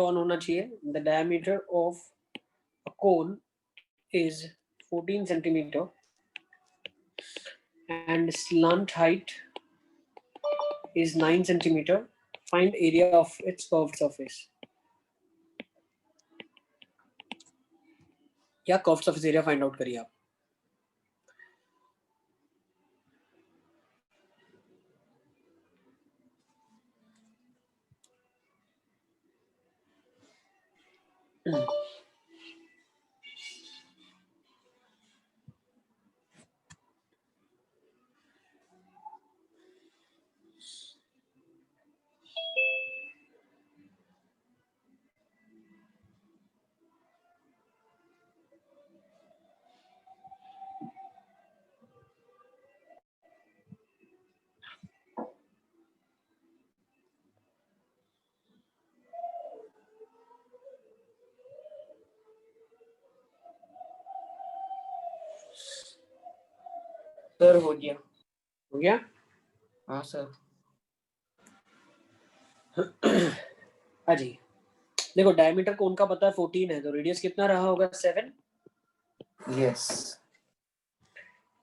On होना चाहिए. The diameter of a cone is 14 centimeter and slant height is 9 centimeter. Find area of its curved surface. या curved surface area find out करिए आप. Sir हो गया. हो गया. हाँ सर. हाँ जी. देखो डायमीटर कोन का पता है 14 है, तो रेडियस कितना रहा होगा 7. यस.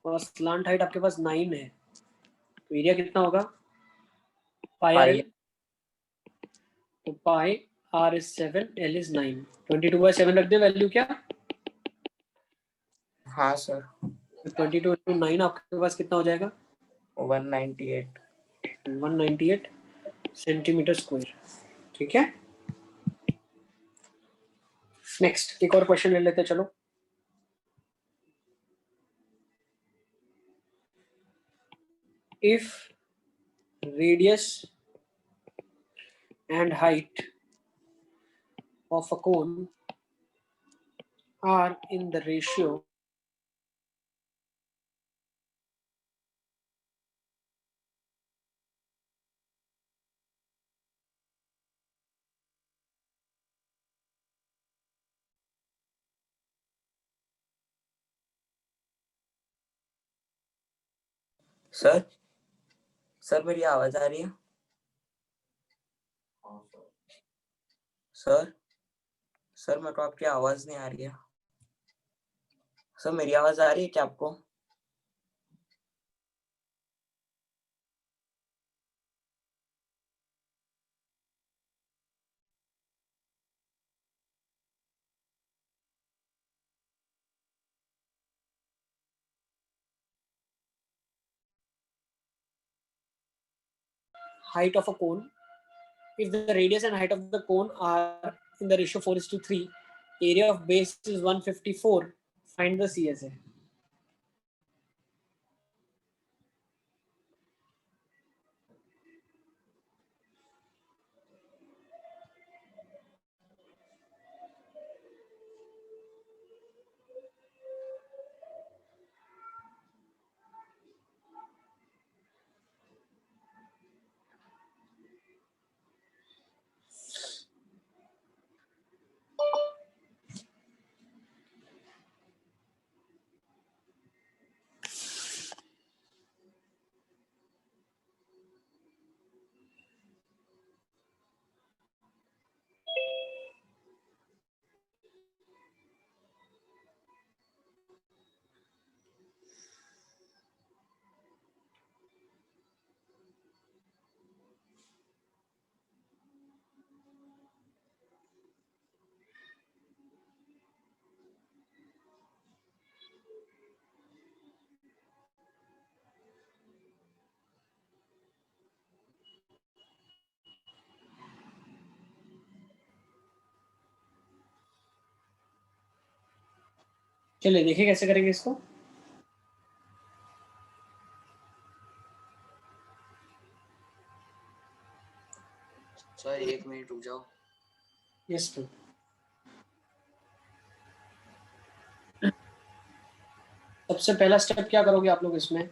और स्लांट हाइट आपके पास 9 है, तो एरिया कितना होगा पाई आर. तो पाई आर इज 7, एल इज 9. 22/7 रख दे वैल्यू क्या. हाँ सर. 22 into 9 आपके पास कितना हो जाएगा 198. 198 सेंटीमीटर स्क्वायर. ठीक है. नेक्स्ट एक और क्वेश्चन ले लेते हैं. चलो. If radius and height of a cone are in the ratio sir. Sir मेरी आवाज आ रही है. सर. सर मेरे को आपकी आवाज नहीं आ रही है. सर मेरी आवाज आ रही है क्या आपको. height of a cone, if the radius and height of the cone are in the ratio 4:3, area of base is 154, find the CSA. चलिए देखिए कैसे करेंगे इसको. सर 1 मिनट रुक जाओ. Yes two. सबसे पहला स्टेप क्या करोगे आप लोग इसमें.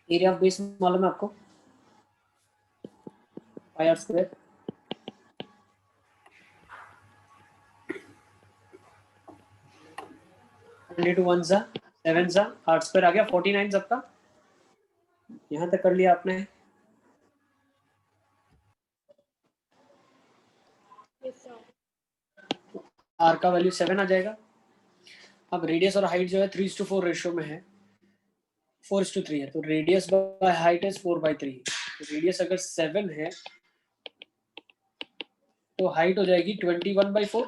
एरिया ऑफ बेस मालूम है आपको पाई आर स्क्वायर. टू 1 सा 7 सा आर स्क्वायर आ गया 49 सबका. यहाँ तक कर लिया आपने. आर का वैल्यू 7 आ जाएगा। अब रेडियस और हाइट जो है 3:4 रेशियो में है, 4:3 है, तो रेडियस बाय हाइट इज 4/3। तो रेडियस अगर 7 है तो हाइट हो जाएगी 21/4।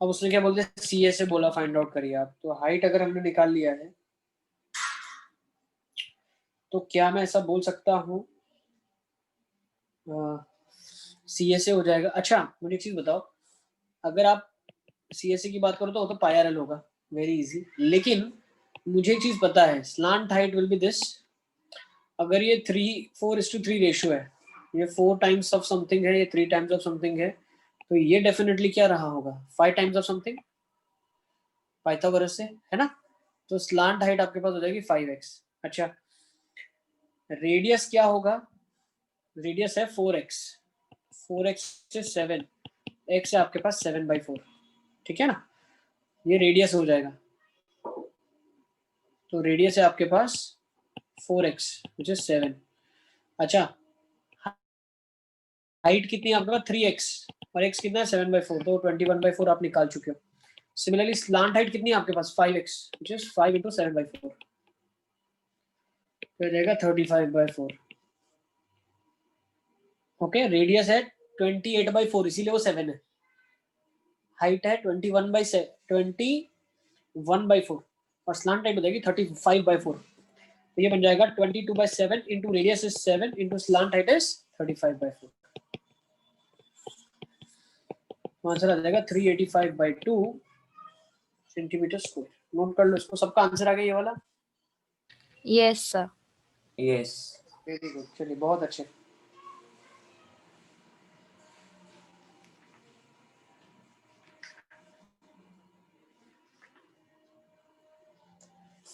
अब उसने क्या बोलते हैं, सी ए से बोला फाइंड आउट करिए आप। तो हाइट अगर हमने निकाल लिया है तो क्या मैं ऐसा बोल सकता हूँ, सी ए से हो जाएगा। अच्छा मुझे एक चीज बताओ, अगर आप सी एस की बात करो तो वो तो पाई आर एल होगा, वेरी इजी। लेकिन मुझे एक चीज पता है, slant height will be this. अगर ये 4:3 रेशियो है, ये 4 टाइम्स ऑफ समथिंग है, ये 3 टाइम्स ऑफ समथिंग है, तो ये डेफिनेटली क्या रहा होगा, 5 टाइम्स ऑफ समथिंग, पाइथागोरस से, है ना। तो स्लांट हाइट आपके पास हो जाएगी 5x। अच्छा रेडियस क्या होगा, रेडियस है 4x, 4x से 7, x है आपके पास 7/4, ठीक है ना, ये रेडियस हो जाएगा। तो रेडियस है आपके पास 4x विच इज 7। अच्छा हाइट कितनी है आपके पास 3x, और x कितना है 7/4, तो 21/4 आप निकाल चुके हो। सिमिलरली स्लांट हाइट कितनी है आपके पास 5x विच इज 5 × 7/4, तो रहेगा 35/4। ओके रेडियस है 28/4, इसीलिए वो 7 है। हाइट है 21/4 और स्लांट हाइट हो जाएगी 35/4। तो ये बन जाएगा 22/7 into radius is 7 into slant height is 35/4। तो आंसर आ जाएगा 385/2 सेंटीमीटर स्क्वायर। नोट कर लो इसको, सबका आंसर आ गया ये वाला। Yes sir. Yes very good, चलिए बहुत अच्छे।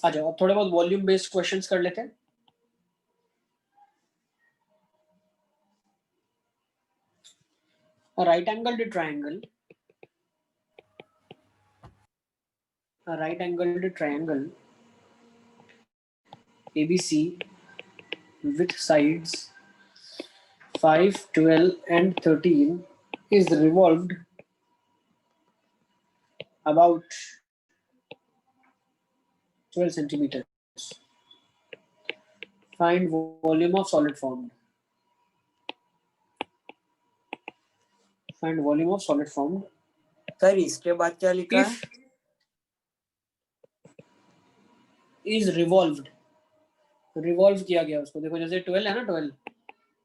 आ जाओ अब थोड़े बहुत वॉल्यूम बेस्ड क्वेश्चंस कर लेते हैं। A right angled triangle, a right angled triangle ABC with sides 5, 12 and 13 is revolved about 12 centimeters. Find volume of solid formed. Find volume of solid formed. Sir इसके बाद क्या लिखा है? Is revolved, रिवॉल्व किया गया उसको। देखो जैसे 12 है ना, 12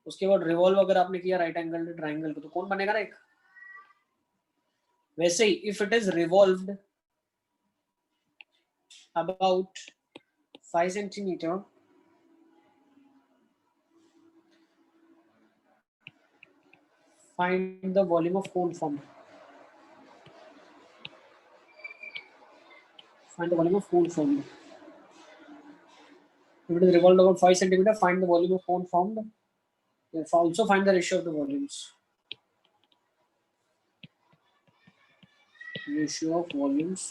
उसके बाद रिवॉल्व अगर आपने किया राइट एंगल ट्राइंगल को, तो कौन बनेगा ना एक, वैसे ही if it is revolved about 5 centimetre, find the volume of cone formed. Find the volume of cone formed. If it is revolved about 5 centimeter, find the volume of cone formed. Also find the ratio of the volumes. Ratio of volumes.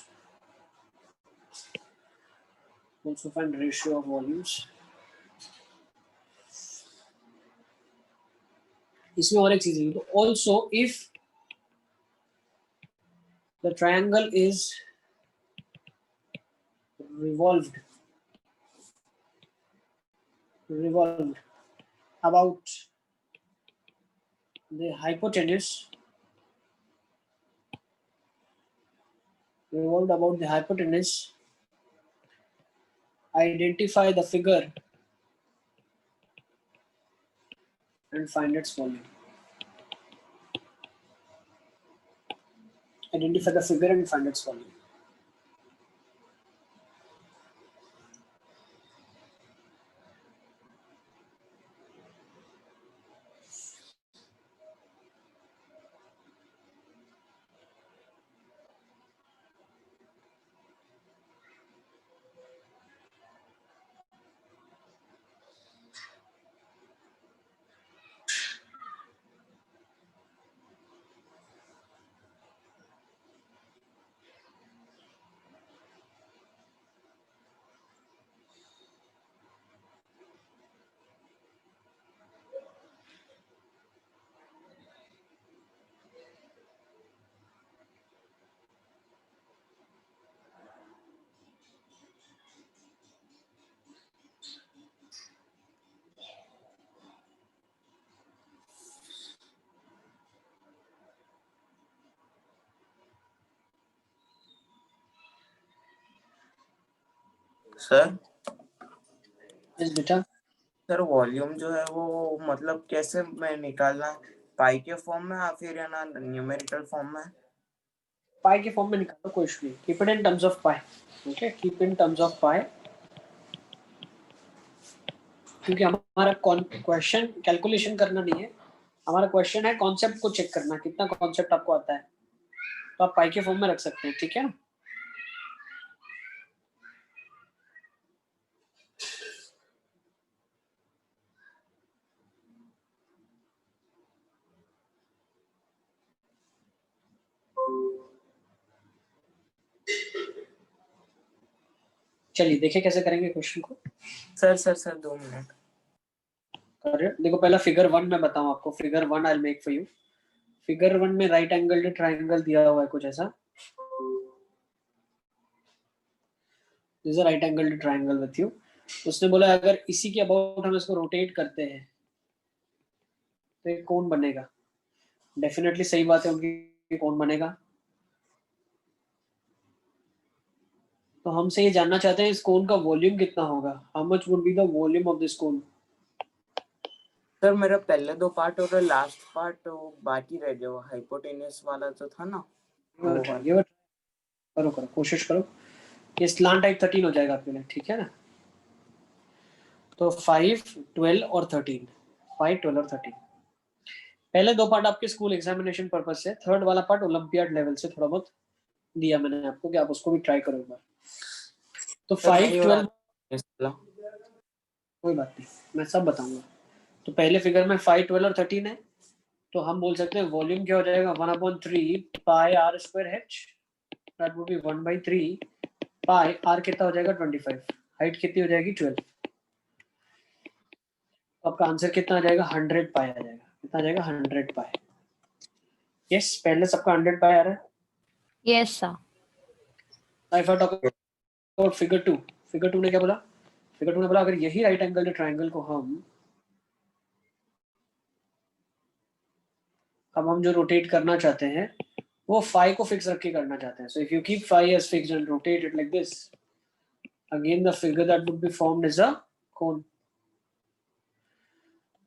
Also find ratio of volumes. इसमें और एक चीज है, तो also if the triangle is revolved about the hypotenuse, revolved about the hypotenuse, identify the figure and find its volume. Identify the figure and find its volume. Sir yes बेटा। Sir volume जो है वो मतलब कैसे मैं निकालना, पाई के form में या फिर है ना न्यूमेरिकल फॉर्म में? पाई के फॉर्म में निकालो, कोई इशू नहीं, keep it in terms of pi. Okay, keep in terms of pi, क्योंकि हमारा क्वेश्चन कैलकुलेशन करना नहीं है, हमारा क्वेश्चन है कॉन्सेप्ट को चेक करना, कितना कॉन्सेप्ट आपको आता है, तो आप पाई के फॉर्म में रख सकते हैं, ठीक है ना। चलिए देखिए कैसे करेंगे क्वेश्चन को। Sir 2 minute. देखो पहला फिगर 1 में बताऊं आपको, figure 1 I will make for you. Figure 1 में राइट एंगल ट्राइंगल दिया हुआ है कुछ ऐसा, this is right angle triangle with you. उसने बोला अगर इसी के अबाउट हम इसको रोटेट करते हैं तो एक कोण बनेगा। डेफिनेटली सही बात है, उनकी कोण बनेगा। तो हमसे ये जानना चाहते हैं इस कोण का वॉल्यूम कितना होगा, how much would be the volume of this कोण। सर मेरा पहले 2 पार्ट और लास्ट पार्ट वो बाकी रह गया, वो हाइपोटेन्यूस वाला जो था ना वो वाला। करो करो कोशिश करो, ये स्लांट टाइप 13 हो जाएगा आपके लिए, ठीक है ना। तो 5, 12 और 13, 5, 12 और 13। पहले 2 पार्ट आपके स्कूल एग्जामिनेशन पर्पज से, थर्ड वाला पार्ट ओलंपियाड लेवल से थोड़ा बहुत दिया मैंने आपको कि आप उसको भी ट्राई करो एक बार। तो सर 5, नहीं हो 12, रहा इस वाला। कोई बात नहीं, मैं सब बताऊंगा। तो पहले फिगर में 5, 12 और 13 है, तो हम बोल सकते हैं वॉल्यूम क्या हो जाएगा, 1/3 pi R square H, that would be 1/3 pi R, कितना हो जाएगा 25, हाइट कितनी हो जाएगी 12। तो आपका आंसर कितना आ जाएगा, 100 पाई आ जाएगा। कितना आ जाएगा, 100 पाई। यस, पहले सबका 100 पाई आ रहा है। Yes, sir. If I talk about figure 2, figure 2 ने क्या बोला, फिगर 2 ने बोला अगर यही राइट एंगल ट्राइंगल को हम अब हम जो रोटेट करना चाहते हैं वो फाई को फिक्स रख के करना चाहते हैं। So if you keep phi as fixed and rotate it like this, again the figure that would be formed is a cone.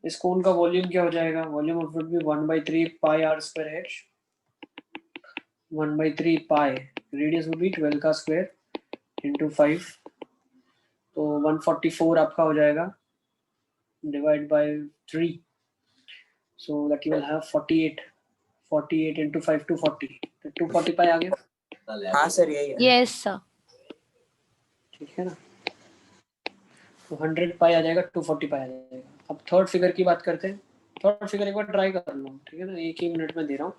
इस कोन का वॉल्यूम क्या हो जाएगा, volume of would be 1/3 pi R square H, 1/3 pi, radius would be 12 का square into 5, तो 144 आपका हो जाएगा, divide by 3, so that you will have 48 into 5 240, तो 240 पाई आ गया। हाँ सर यही है। Yes, sir. ठीक है ना, तो 100 पाई आ जाएगा, 240 पाई आ जाएगा। अब थर्ड फिगर की बात करते हैं। थर्ड फिगर एक बार ट्राई कर लो, ठीक है ना, एक ही मिनट में दे रहा हूँ,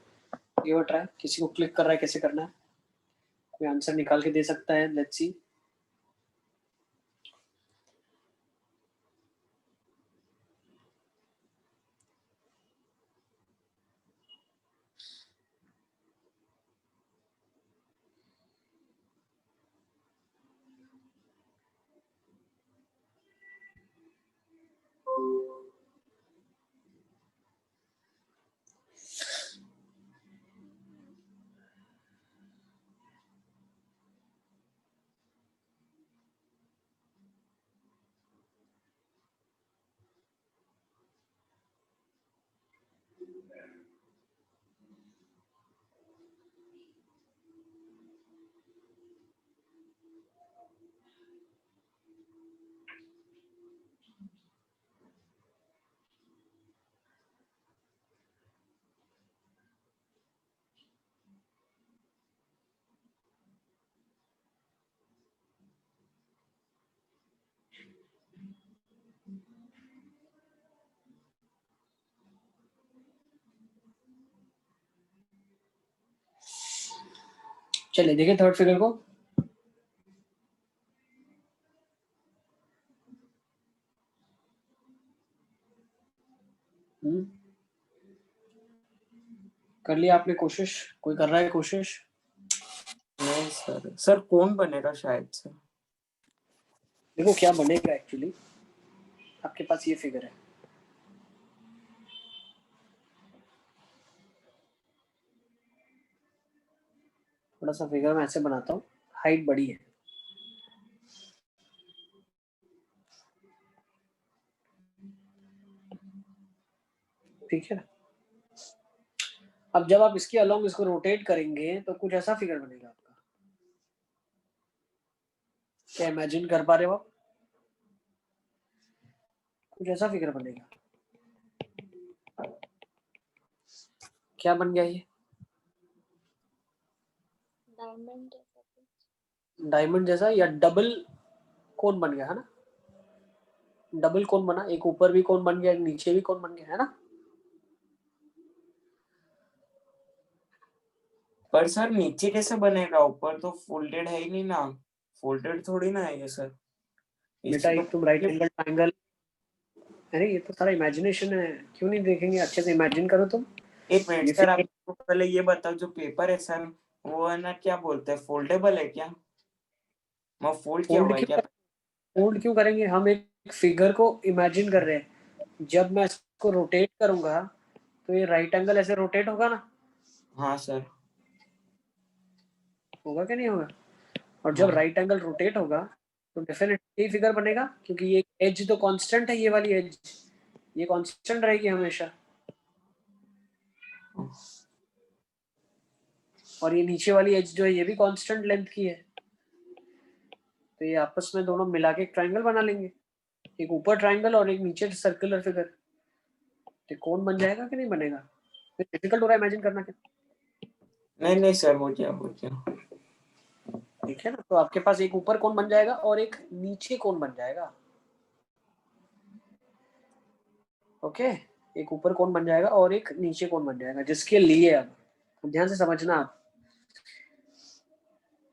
ये बार ट्राई, किसी को क्लिक कर रहा है कैसे करना है, कोई आंसर निकाल के दे सकता है, लेट्स सी। चलिए देखिए थर्ड फिगर को, कर लिया आपने कोशिश, कोई कर रहा है कोशिश। नहीं सर कौन बनेगा शायद से। देखो क्या बनेगा, एक्चुअली आपके पास ये फिगर है, थोड़ा सा फिगर मैं ऐसे बनाता हूँ, हाइट बड़ी है, ठीक है ना। अब जब आप इसके अलोंग इसको रोटेट करेंगे तो कुछ ऐसा फिगर बनेगा आपका। क्या इमेजिन कर पा रहे हो आप? कुछ ऐसा फिगर बनेगा। क्या बन गया ये? डायमंड जैसा या डबल कोन बन गया है ना। डबल कोन बना, एक ऊपर भी कोन बन गया, एक नीचे भी कोन बन गया है ना। पर सर नीचे कैसे बनेगा, ऊपर तो फोल्डेड है ही नहीं ना, फोल्डेड थोड़ी ना है ये सर। बेटा एक तुम राइट एंगल ट्रायंगल, अरे ये तो सारा इमेजिनेशन है, क्यों नहीं देखेंगे? अच्छे से इमेजिन करो तुम। एक मिनट सर, आपको पहले ये बताओ, जो पेपर है सर वो है ना, क्या बोलते हैं, फोल्डेबल है क्या? वो फोल्ड किया हुआ है क्या? फोल्ड क्यों करेंगे? हम एक फिगर को इमेजिन कर रहे हैं। जब मैं इसको रोटेट करूंगा तो ये राइट एंगल ऐसे रोटेट होगा ना। हाँ सर। होगा कि नहीं होगा? और जब हाँ। राइट एंगल रोटेट होगा तो डेफिनेटली फिगर बनेगा, क्योंकि ये एज तो कांस्टेंट है, ये वाली एज ये कांस्टेंट रहेगी हमेशा, और ये नीचे वाली एज जो है ये भी कांस्टेंट लेंथ की है। तो ये आपस में दोनों मिला के एक ट्रायंगल बना लेंगे, एक ऊपर ट्रायंगल और एक नीचे सर्कुलर फिगर। तो कौन बन जाएगा कि नहीं बनेगा? डिफिकल्ट हो रहा है इमेजिन करना क्या? नहीं नहीं सर, हो गया हो गया। ठीक है ना। तो आपके पास एक ऊपर कौन बन जाएगा और एक नीचे कौन बन जाएगा। ओके, एक ऊपर कौन बन जाएगा और एक नीचे कौन बन जाएगा, जिसके लिए अब ध्यान से समझना आप,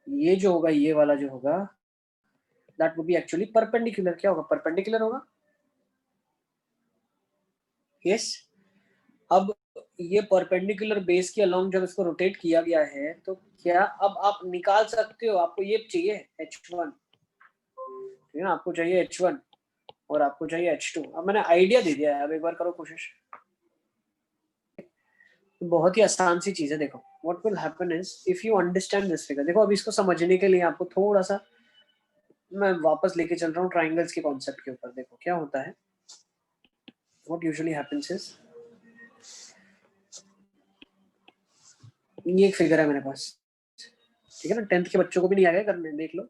ये जो होगा, ये वाला जो होगा, that would B actually perpendicular. क्या होगा? परपेंडिकुलर होगा। यस। अब ये परपेंडिकुलर बेस के अलोंग जब इसको रोटेट किया गया है तो क्या अब आप निकाल सकते हो? आपको ये चाहिए H1, ठीक है ना, आपको चाहिए H1 और आपको चाहिए H2। अब मैंने आइडिया दे दिया है, अब एक बार करो कोशिश। बहुत ही आसान सी चीज है। देखो what will happen is if you understand this figure. देखो अब इसको समझने के लिए आपको थोड़ा सा मैं वापस लेके चल रहा हूँ ट्राइंगल्स के कॉन्सेप्ट के ऊपर। देखो क्या होता है, व्हाट यूजुअली हैपेंस इज, ये एक फिगर है मेरे पास, ठीक है ना। 10th के बच्चों को भी नहीं आ गया करने, देख लो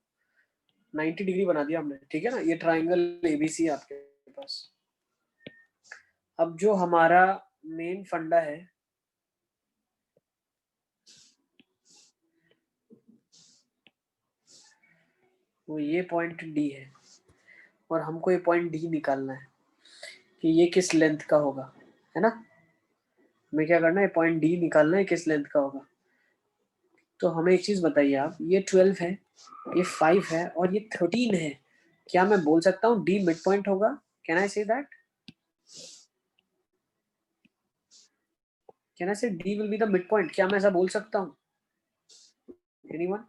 90 डिग्री बना दिया हमने, ठीक है ना। ये ट्राइंगल एबीसी आपके पास। अब जो हमारा मेन फंडा है वो ये पॉइंट डी है, और हमको ये पॉइंट डी निकालना है कि ये किस लेंथ का होगा, है ना। हमें क्या करना है, पॉइंट डी निकालना है किस लेंथ का होगा। तो हमें एक चीज बताइए आप, ये 12 है, ये 5 है और ये 13 है। क्या मैं बोल सकता हूँ डी मिड पॉइंट होगा? Can I say that? Can I say D will be the mid point? क्या मैं ऐसा बोल सकता हूँ? एनीवन?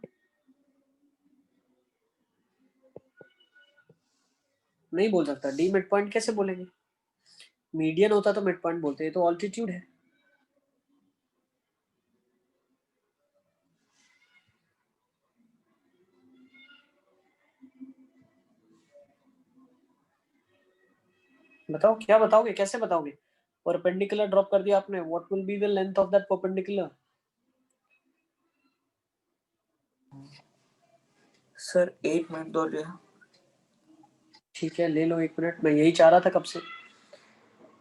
नहीं बोल सकता। डी मिड पॉइंट कैसे बोलेंगे? मीडियन होता तो मिड पॉइंट बोलते, ये तो ऑल्टीट्यूड है। बताओ क्या बताओगे, कैसे बताओगे? परपेंडिकुलर ड्रॉप कर दिया आपने, what will be the length of that perpendicular? Sir 1 minute दो लिया। ठीक है ले लो 1 मिनट, मैं यही चाह रहा था कब से।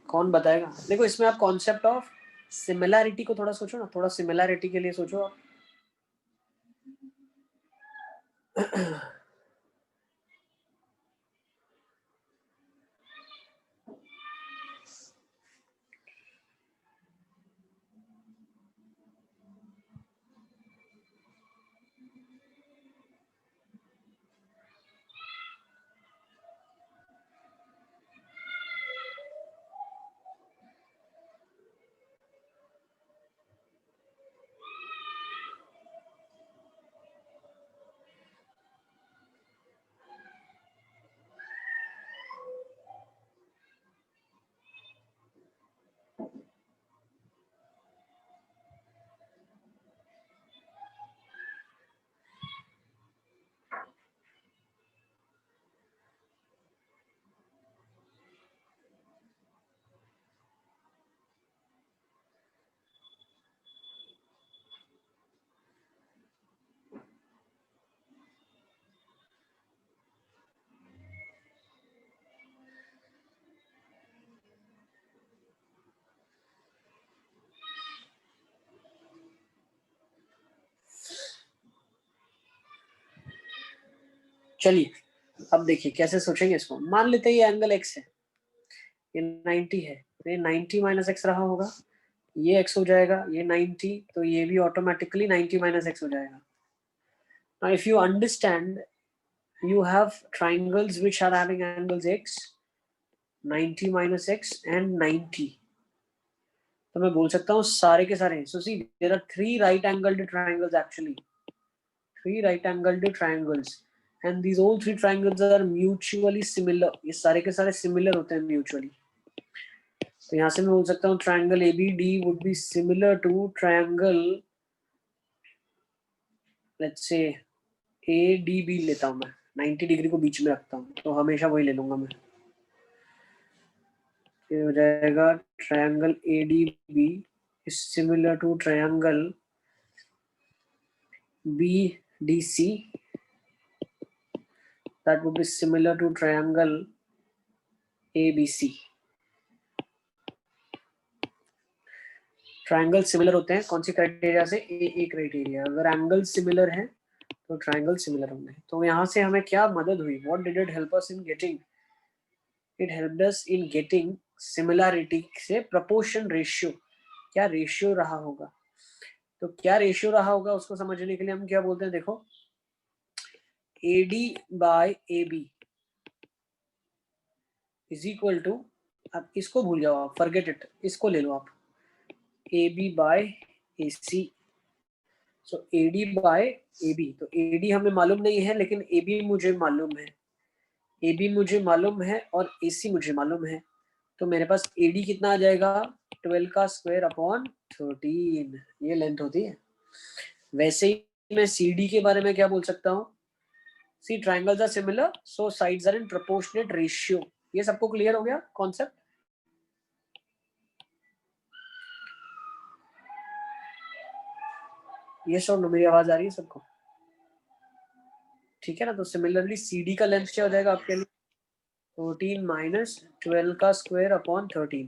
कौन बताएगा? देखो इसमें आप कॉन्सेप्ट ऑफ सिमिलैरिटी को थोड़ा सोचो ना, थोड़ा सिमिलैरिटी के लिए सोचो आप। चलिए अब देखिए कैसे सोचेंगे इसको। मान लेते हैं ये एंगल x है, ये 90 है, तो ये 90 माइनस एक्स रहा होगा, ये x हो जाएगा, ये 90, तो ये भी ऑटोमेटिकली 90 माइनस एक्स हो जाएगा। Now if you understand, you have triangles which are having angles x, 90 minus x and 90, तो मैं बोल सकता हूँ सारे के सारे, so see there are three right angled triangles actually, three right angled triangles, and these all three triangles are mutually similar, ये सारे के सारे similar होते हैं mutually, तो यहाँ से मैं बोल सकता हूँ triangle ABD would be similar to triangle, let's say ADB लेता हूँ मैं, 90 डिग्री को बीच में रखता हूँ, तो हमेशा वही ले लूंगा मैं, ये हो जाएगा triangle ADB is similar to triangle BDC, that would be similar to triangle ABC. Triangle similar होते हैं कौन सी क्राइटेरिया से? ए क्राइटेरिया, अगर एंगल सिमिलर है तो ट्रायंगल सिमिलर होंगे। तो यहाँ से हमें क्या मदद हुई? What did it help us in getting? It helped us in getting similarity से प्रोपोर्शन रेशियो, क्या रेशियो रहा होगा, तो क्या रेशियो रहा होगा उसको समझने के लिए हम क्या बोलते हैं, देखो AD by AB is equal to, आप इसको भूल जाओ, आप फॉरगेट इट, इसको ले लो आप, AB bye AC, so AD by AB, तो AD हमें मालूम नहीं है लेकिन AB मुझे मालूम है, AB मुझे मालूम है और AC मुझे मालूम है, तो मेरे पास AD कितना आ जाएगा? 12 का स्क्वायर अपॉन 13, ये लेंथ होती है। वैसे ही मैं CD के बारे में क्या बोल सकता हूँ? See triangles are similar so sides are in proportionate ratio. ये सबको क्लियर हो गया कॉन्सेप्ट? ये सब मेरी आवाज आ रही है सबको? ठीक है ना? तो सिमिलरली CD का लेंथ क्या हो जाएगा आपके लिए? 14 माइनस 12 का स्क्वायर अपॉन 13,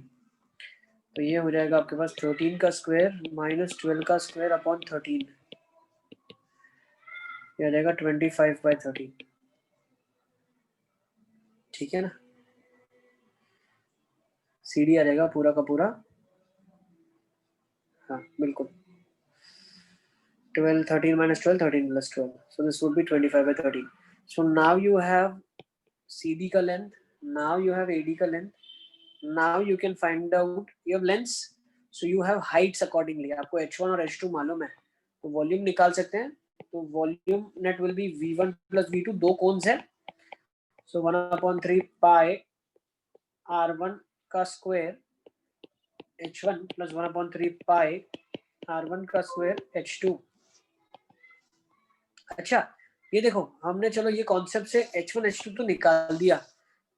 तो ये हो जाएगा आपके पास 13 का स्क्वायर माइनस 12 का स्क्वायर अपॉन 13, ये हो जाएगा 25/13, ठीक है ना? CD आ जाएगा पूरा का पूरा, हाँ बिल्कुल, 12, 13 minus 12, 13 plus 12, so this would be 25/13. So now you have CD का length, now you have AD का length, now you can find out you have lengths, so you have heights accordingly. आपको H1 और H2 मालूम है तो volume निकाल सकते हैं, तो volume net will be V1 plus V2, दो कोन्स है, so 1/3 pi R1 का square H1 plus 1/3 pi R1 का स्क्वायर H2। अच्छा ये देखो हमने चलो ये कॉन्सेप्ट से H1 H2 तो निकाल दिया,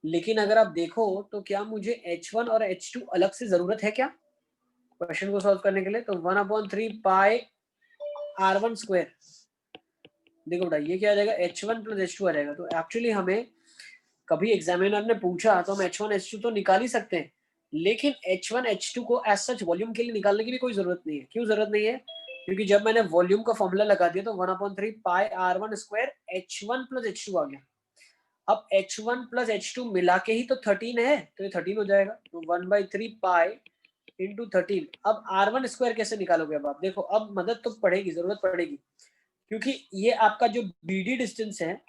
लेकिन अगर आप देखो तो क्या मुझे H1 और H2 अलग से जरूरत है क्या क्वेश्चन को सॉल्व करने के लिए? तो 1/3 पाई R1 स्क्वायर, देखो बेटा ये क्या आ जाएगा? H1 plus H2 आ जाएगा। तो एक्चुअली हमें कभी एग्जामिनर ने पूछा तो हम H1 H2 तो निकाल ही सकते हैं, लेकिन H1 H2 को एज सच वॉल्यूम के लिए निकालने की भी कोई जरूरत नहीं है। क्यों जरूरत नहीं है? क्योंकि जब मैंने वॉल्यूम का फॉर्मूला लगा दिया तो 1/3 पाई R1 square H1 plus H2 आ गया। अब H1 plus H2 मिला के ही तो 13 है, तो ये 13 हो जाएगा, तो 1/3 पाई इंटू 13। अब R1 स्क्वायर कैसे निकालोगे? अब आप देखो, अब मदद तो पड़ेगी, जरूरत पड़ेगी, क्योंकि ये आपका जो BD डिस्टेंस है,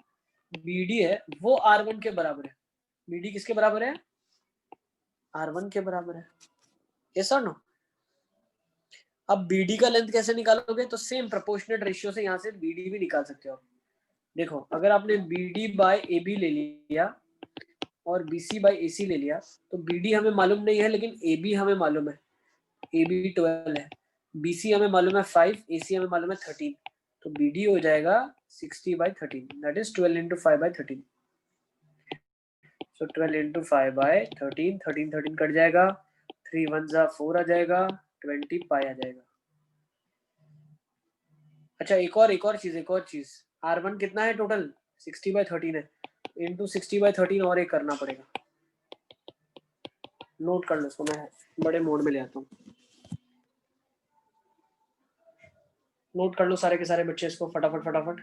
BD है वो R1 के बराबर है। BD किसके बराबर है? R1 के बराबर है, यस और नो? अब BD का लेंथ कैसे निकालोगे? तो सेम प्रोपोर्शनेट रेशियो से यहाँ से BD भी निकाल सकते हो। देखो अगर आपने BD बाय AB ले लिया और BC बाय AC ले लिया, तो BD हमें मालूम नहीं है लेकिन AB हमें मालूम है, AB 12 है, BC हमें मालूम है 5, AC हमें मालूम है 13, तो BD हो जाएगा 60/13, that is 12 into 5/13, so 12 into 5/13, 13 cut जाएगा, 3 1 4 आ जाएगा, 20 पाई आ जाएगा। अच्छा एक और चीज, R1 कितना है टोटल? 60/13 है, इंटू 60/13 और एक करना पड़ेगा, नोट कर लो इसको, मैं बड़े मोड में ले आता हूँ, नोट कर लो सारे के सारे बच्चे इसको फटाफट फटाफट।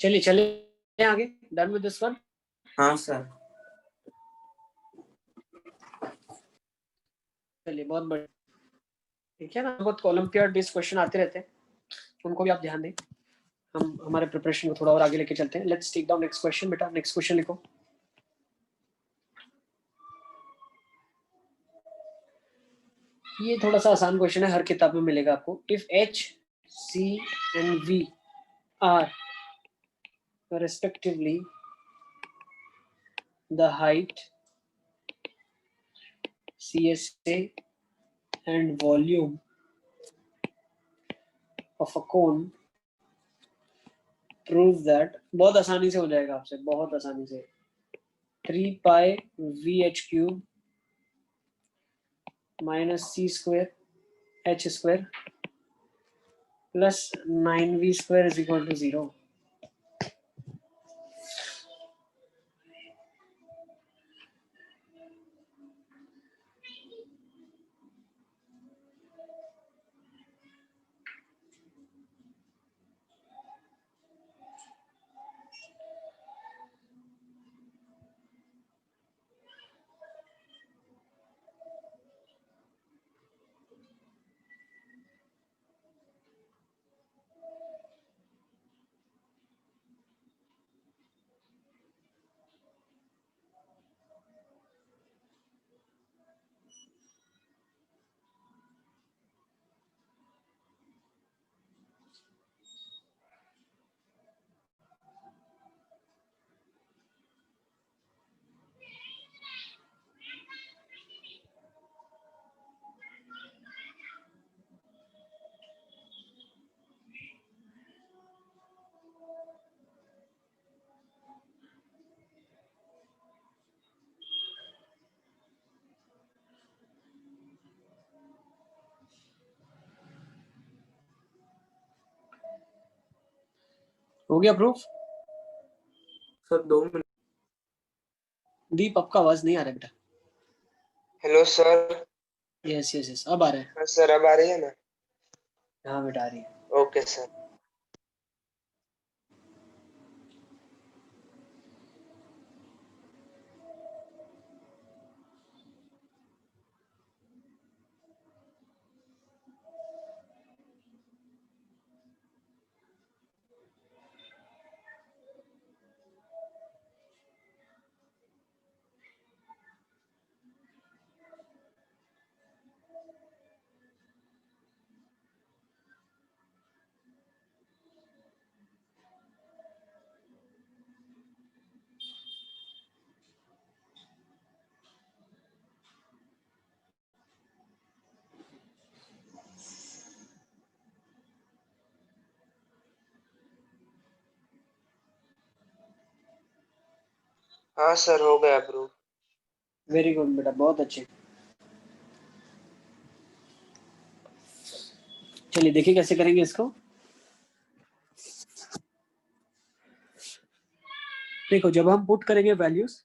चलिए चलिए आगे, डन विद दिस वन। हाँ सर। चलिए बहुत बढ़िया, ठीक है ना। बहुत ओलंपियाड बेस्ड क्वेश्चन आते रहते हैं, उनको भी आप ध्यान दें। हम हमारे प्रिपरेशन को थोड़ा और आगे लेके चलते हैं। Let's take down next question. बेटा नेक्स्ट क्वेश्चन लिखो। ये थोड़ा सा आसान क्वेश्चन है, हर किताब में मिलेगा आपको। If H, C and V are respectively the height, CSA and volume of a cone, prove that, बहुत आसानी से हो जाएगा आपसे, बहुत आसानी से। 3 pi VH cube minus C square H square plus 9V square is equal to 0। हो गया प्रूफ? Sir 2 minute. दीप आपका आवाज नहीं आ रहा बेटा। Hello sir. Yes yes yes, अब आ रहा है। हाँ सर, अब आ रही है ना? हाँ बेटा आ रही है। Okay sir. हाँ सर, हो गया प्रूफ। वेरी गुड बेटा, बहुत अच्छे। चलिए देखिए कैसे करेंगे इसको। देखो जब हम पुट करेंगे वैल्यूज,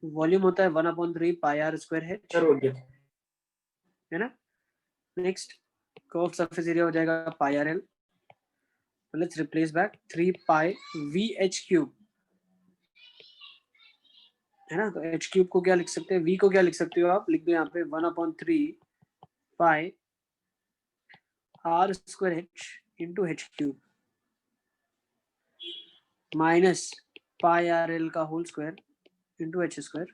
वॉल्यूम होता है 1/3 पाई आर स्क्वायर है, सर हो गया। है ना। नेक्स्ट कर्व सरफेस एरिया हो जाएगा pi R L. Let's replace back 3 pi V H cube, है ना। तो एच क्यूब को क्या लिख सकते हैं, वी को क्या लिख सकते हो आप, लिख दो यहाँ पे 1/3 pi R square H into H cube minus pi R L का whole square into H square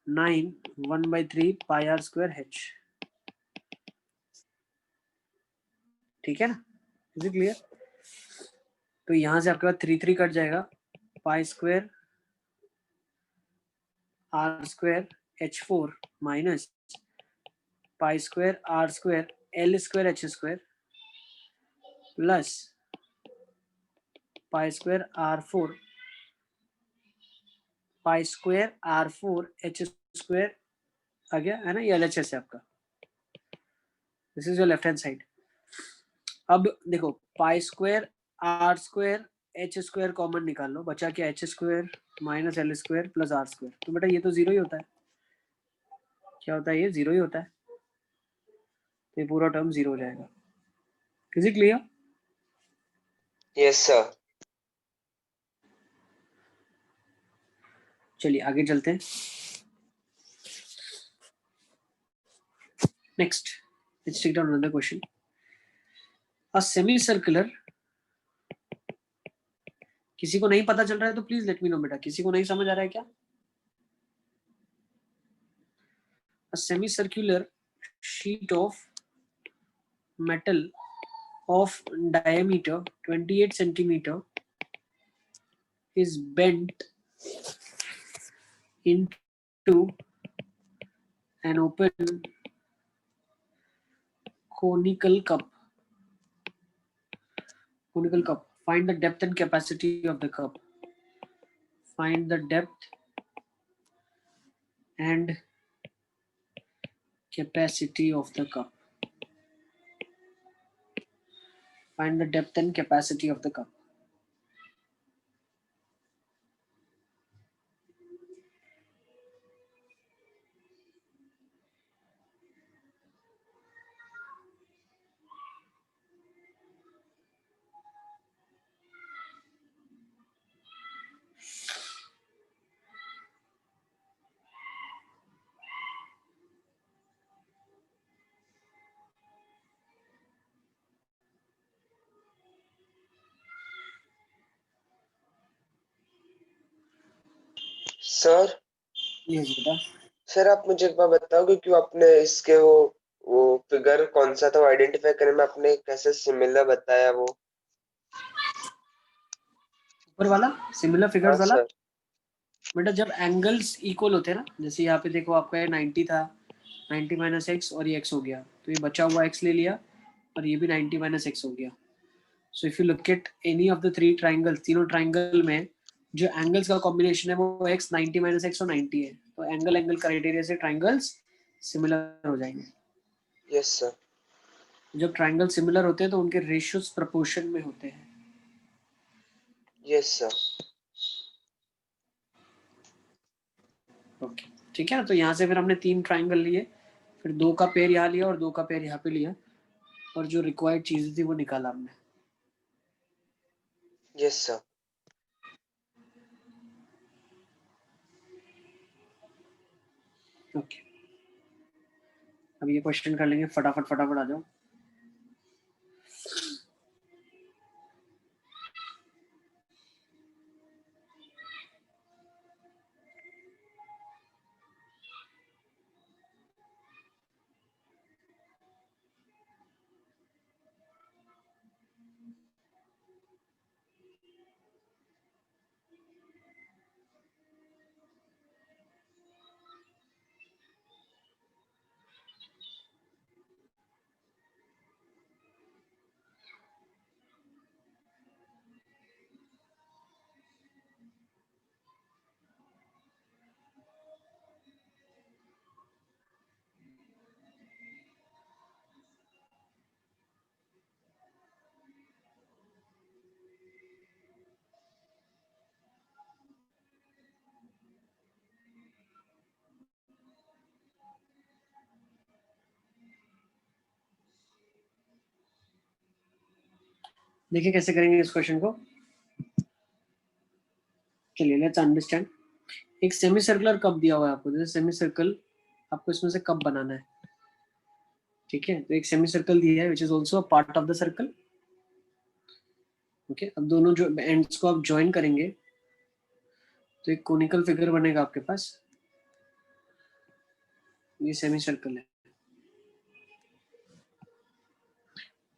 9 1/3 pi R square H. ठीक है ना, इज इट क्लियर। तो यहां से आपके पास 3 कट जाएगा, pi square R square H 4 minus pi square R square L square H square plus pi square R 4 pi square R 4 H square आ गया, है ना। ये एल एच एस है आपका। This is your left hand side. अब देखो pi square R square H square common निकाल लो, बचा क्या, H square minus L square plus R square. तो बेटा ये तो जीरो ही होता है। क्या होता है, ये जीरो ही होता है। तो ये पूरा टर्म जीरो हो जाएगा। Is it clear? Yes sir. चलिए आगे चलते हैं। Next, let's take down another question. A semi circular, किसी को नहीं पता चल रहा है तो प्लीज लेट मी नो बेटा, किसी को नहीं समझ आ रहा है क्या? A semicircular sheet of metal of diameter 28 centimeter is bent into an open conical cup. Find the depth and capacity of the cup. Find the depth and capacity of the cup. Find the depth and capacity of the cup. Sir Yes बेटा। Sir आप मुझे एक बार बताओगे कि आपने इसके वो figure कौन सा था, वो आइडेंटिफाई करने में आपने कैसे सिमिलर बताया वो? ऊपर वाला सिमिलर हाँ फिगर्स वाला सर। बेटा, जब एंगल्स इक्वल होते हैं ना, जैसे यहाँ पे देखो आपका ये 90 था, 90 माइनस एक्स और ये एक्स हो गया, तो ये बचा हुआ एक्स ले लिया और ये भी 90 माइनस एक्स हो गया। सो if you look at any of the three triangles, तीनों ट्राइंगल में जो एंगल्स का कॉम्बिनेशन है वो एक्स 90 माइनस एक्स और 90 है, तो एंगल क्राइटेरिया से ट्राइंगल्स सिमिलर हो जाएंगे। Yes sir. जब ट्राइंगल सिमिलर होते हैं तो उनके रेशियोज प्रोपोर्शन में होते हैं। Yes sir. ओके ठीक है ना, तो यहाँ से फिर हमने 3 ट्राइंगल लिए, फिर 2 का पेयर यहाँ लिया और 2 का पेयर यहाँ पे लिया, और जो रिक्वायर्ड चीज थी वो निकाला हमने। Yes sir. ओके अब ये क्वेश्चन कर लेंगे, फटाफट आ जाओ। देखिए कैसे करेंगे इस क्वेश्चन को। चलिए लेट्स अंडरस्टैंड। एक सेमी सर्कुलर कप दिया हुआ है आपको, जैसे सेमी सर्कल आपको इसमें से कप बनाना है, ठीक है। तो एक सेमी सर्कल दिया है which is also a part of the circle. Okay अब दोनों जो एंड्स को आप ज्वाइन करेंगे तो एक कोनिकल फिगर बनेगा आपके पास। ये सेमी सर्कल है,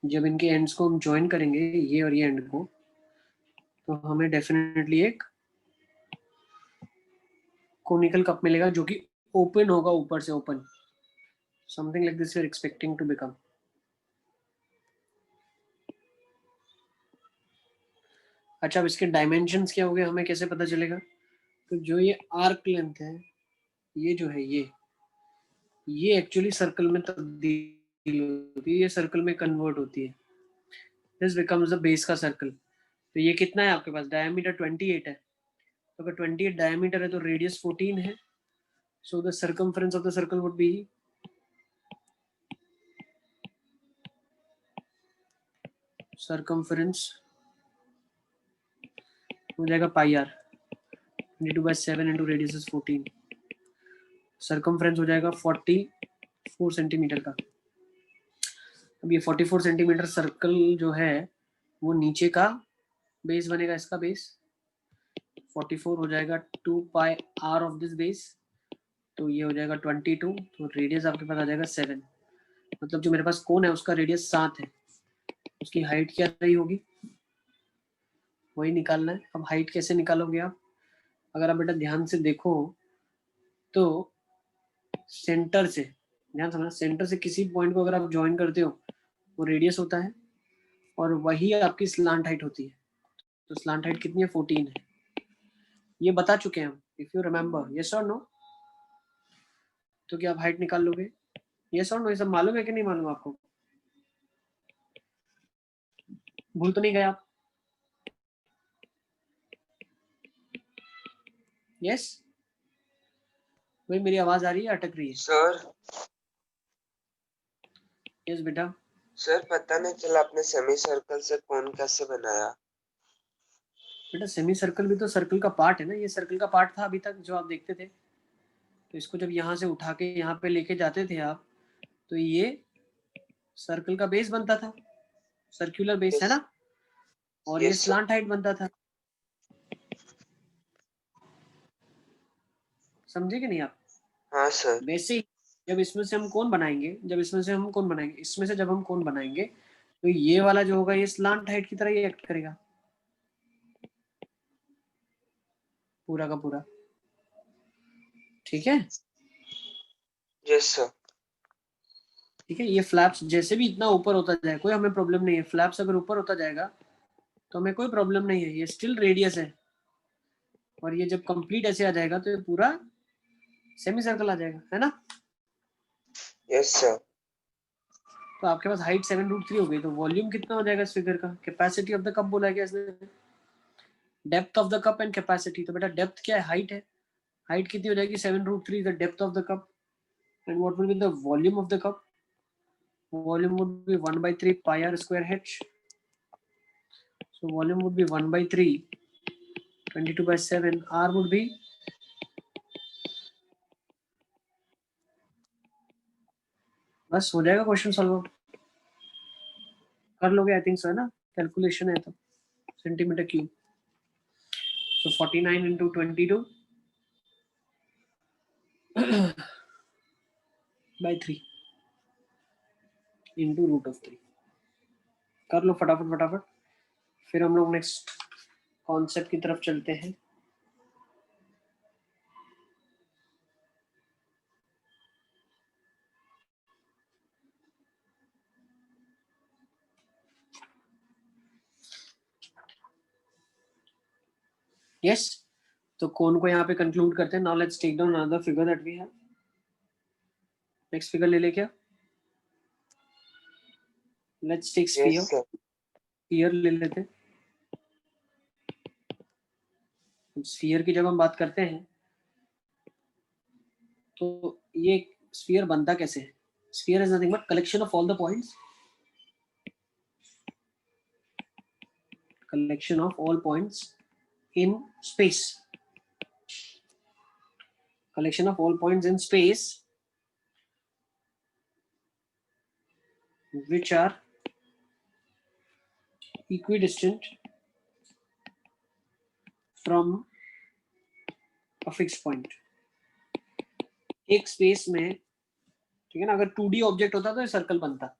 जब इनके एंड्स को हम ज्वाइन करेंगे ये और ये एंड को, तो हमें डेफिनेटली एक कोनिकल कप मिलेगा जो कि ओपन होगा, ऊपर से open, something like this we are expecting to become. अच्छा अब इसके डायमेंशंस क्या हो गए हमें कैसे पता चलेगा? तो जो ये आर्क लेंथ है, ये जो है ये एक्चुअली सर्कल में तब्दील होती है, ये सर्कल में कन्वर्ट होती है, दिस बिकम्स द बेस का सर्कल। तो ये कितना है आपके पास? डायमीटर 28 है, तो अगर 28 डायमीटर है तो रेडियस 14 है, so the circumference of the circle would be circumference हो जाएगा pi R, 22/7 into radius is 14, circumference हो जाएगा 44 सेंटीमीटर का। अब ये 44 सेंटीमीटर सर्कल जो है वो नीचे का बेस बनेगा, इसका बेस 44 हो जाएगा 2 pi are of this base, तो ये हो जाएगा 22, तो रेडियस आपके पास आ जाएगा 7। मतलब जो मेरे पास कोन है उसका रेडियस 7 है, उसकी हाइट क्या रही होगी वही निकालना है। अब हाइट कैसे निकालोगे आप, अगर आप बेटा ध्यान से देखो तो सेंटर से, ध्यान समझना, सेंटर से किसी पॉइंट को अगर आप ज्वाइन करते हो वो रेडियस होता है और वही आपकी स्लांट हाइट होती है। तो स्लांट हाइट कितनी है, 14 है, ये बता चुके हैं हम, इफ यू रिमेम्बर, यस और नो। तो क्या आप हाइट निकाल लोगे, यस और नो, ये सब मालूम है कि नहीं मालूम आपको, भूल तो नहीं गए आप, यस? भाई मेरी आवाज आ रही है, अटक रही है? सर यस बेटा। सर पता नहीं चला आपने सेमी सर्कल से कोन कैसे बनाया। बेटा सेमी सर्कल भी तो सर्कल का पार्ट है ना, ये सर्कल का पार्ट था अभी तक जो आप देखते थे। तो इसको जब यहाँ से उठा के यहाँ पे लेके जाते थे आप, तो ये सर्कल का बेस बनता था, सर्कुलर बेस है ना, और ये Yes, sir. स्लांट हाइट बनता था, समझे कि नहीं आप? हाँ सर। वैसे ही जब इसमें से हम कौन बनाएंगे, इसमें से जब हम कौन बनाएंगे तो ये वाला जो होगा ये स्लांट हाइट की तरह ये एक्ट करेगा पूरा का पूरा, ठीक है? Yes sir. ठीक है, ये फ्लैप्स जैसे भी इतना ऊपर होता जाए कोई हमें प्रॉब्लम नहीं है, फ्लैप्स अगर ऊपर होता जाएगा तो हमें कोई प्रॉब्लम नहीं है, ये स्टिल रेडियस है। और ये जब कंप्लीट ऐसे आ जाएगा तो ये पूरा सेमी सर्कल आ जाएगा, है ना? Yes sir. तो आपके पास हाइट 7√3 हो गई, तो वॉल्यूम कितना हो जाएगा इस फिगर का, कैपेसिटी ऑफ द कप बोला है क्या इसने, depth of the cup and capacity. तो बेटा डेप्थ क्या है, हाइट है, हाइट कितनी हो जाएगी 7√3 the depth of the cup, and what will be the volume of the cup, volume would be 1/3 pi r square h, so volume would be 1/3 22/7, r would be बस हो जाएगा question solve, कर लोगे I think so, है ना? Calculation है तो centimetre cube, so 49 into 22 by 3 into √3, कर लो फटाफट फटाफट, फिर हम लोग नेक्स्ट कॉन्सेप्ट की तरफ चलते हैं। यस, तो कोन को यहाँ पे कंक्लूड करते हैं। Now let's take down another figure that we have. Next figure ले ले क्या, let's take sphere, yes sir. Sphere ले लेते हैं। स्फीयर की जब हम बात करते हैं तो ये स्फीयर बनता कैसे है, sphere is nothing but collection of all the points, collection of all points in space, collection of all points in space which are equidistant from a fixed point। एक स्पेस में, ठीक है ना, अगर 2D ऑब्जेक्ट होता तो ये circle बनता,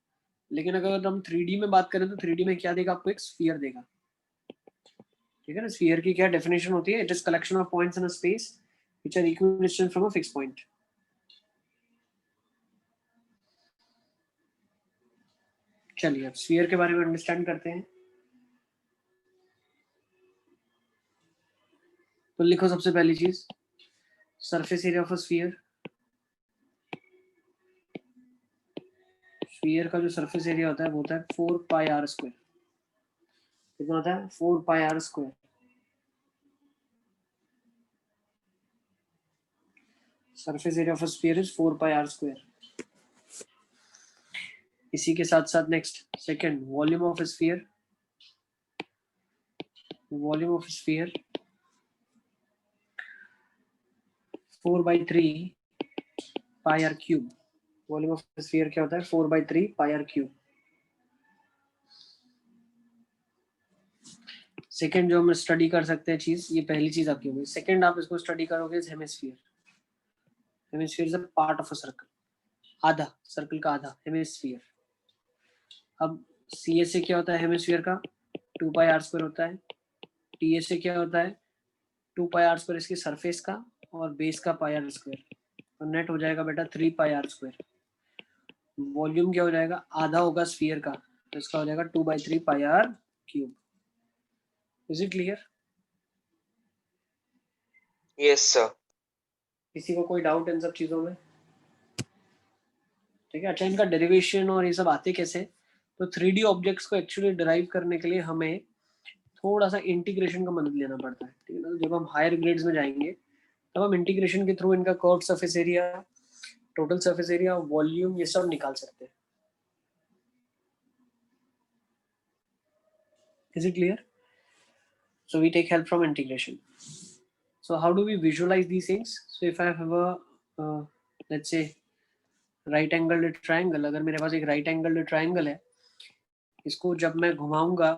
लेकिन अगर हम 3D में बात करें तो 3D में क्या देगा आपको, एक स्फीयर देगा, ठीक है ना? स्फीयर की क्या डेफिनेशन होती है, it is collection of points in a space which are equidistant from a fixed point. चलिए अब स्फीयर के बारे में अंडरस्टैंड करते हैं। तो लिखो सबसे पहली चीज, surface area of a sphere, sphere का जो सरफेस एरिया होता है वो होता है 4 पाई आर स्क्वायर। कितना होता है, 4 pi R square. Surface area of a sphere is 4 pi R square. इसी के साथ साथ next second, volume of sphere, volume of sphere 4/3 pi R cube. Volume of sphere क्या होता है? 4/3 पाई आर क्यूब। सेकेंड जो हम स्टडी कर सकते हैं चीज, ये पहली चीज आपकी होगी। सेकेंड आप इसको स्टडी करोगे hemisphere. Hemisphere is a part of a circle, आधा सर्कल का आधा हेमिस्फीयर। अब सी ए से क्या होता है हेमिस्फीयर का? 2πr² होता है। टी ए से क्या होता है? 2πr² इसकी सरफेस का और बेस का πr²। तो नेट हो जाएगा बेटा 3πr²। वॉल्यूम क्या हो जाएगा? आधा होगा स्फीयर का, तो इसका हो जाएगा 2/3 πr³। Is it clear? Yes sir. किसी को कोई डाउट इन सब चीजों में? ठीक है। अच्छा, इनका डेरिवेशन और ये सब आते कैसे? तो 3D ऑब्जेक्ट्स को एक्चुअली डिराइव करने के लिए हमें थोड़ा सा इंटीग्रेशन का मदद लेना पड़ता है। ठीक है ना? जब हम हायर ग्रेड्स में जाएंगे तब हम इंटीग्रेशन के थ्रू इनका curve surface area, total surface area, volume, ये सब निकाल सकते हैं। Is it clear? So we take help from integration. So how do we visualize these things? So if I have a let's say right angled triangle, अगर मेरे पास एक right angled triangle है, इसको जब मैं घुमाऊंगा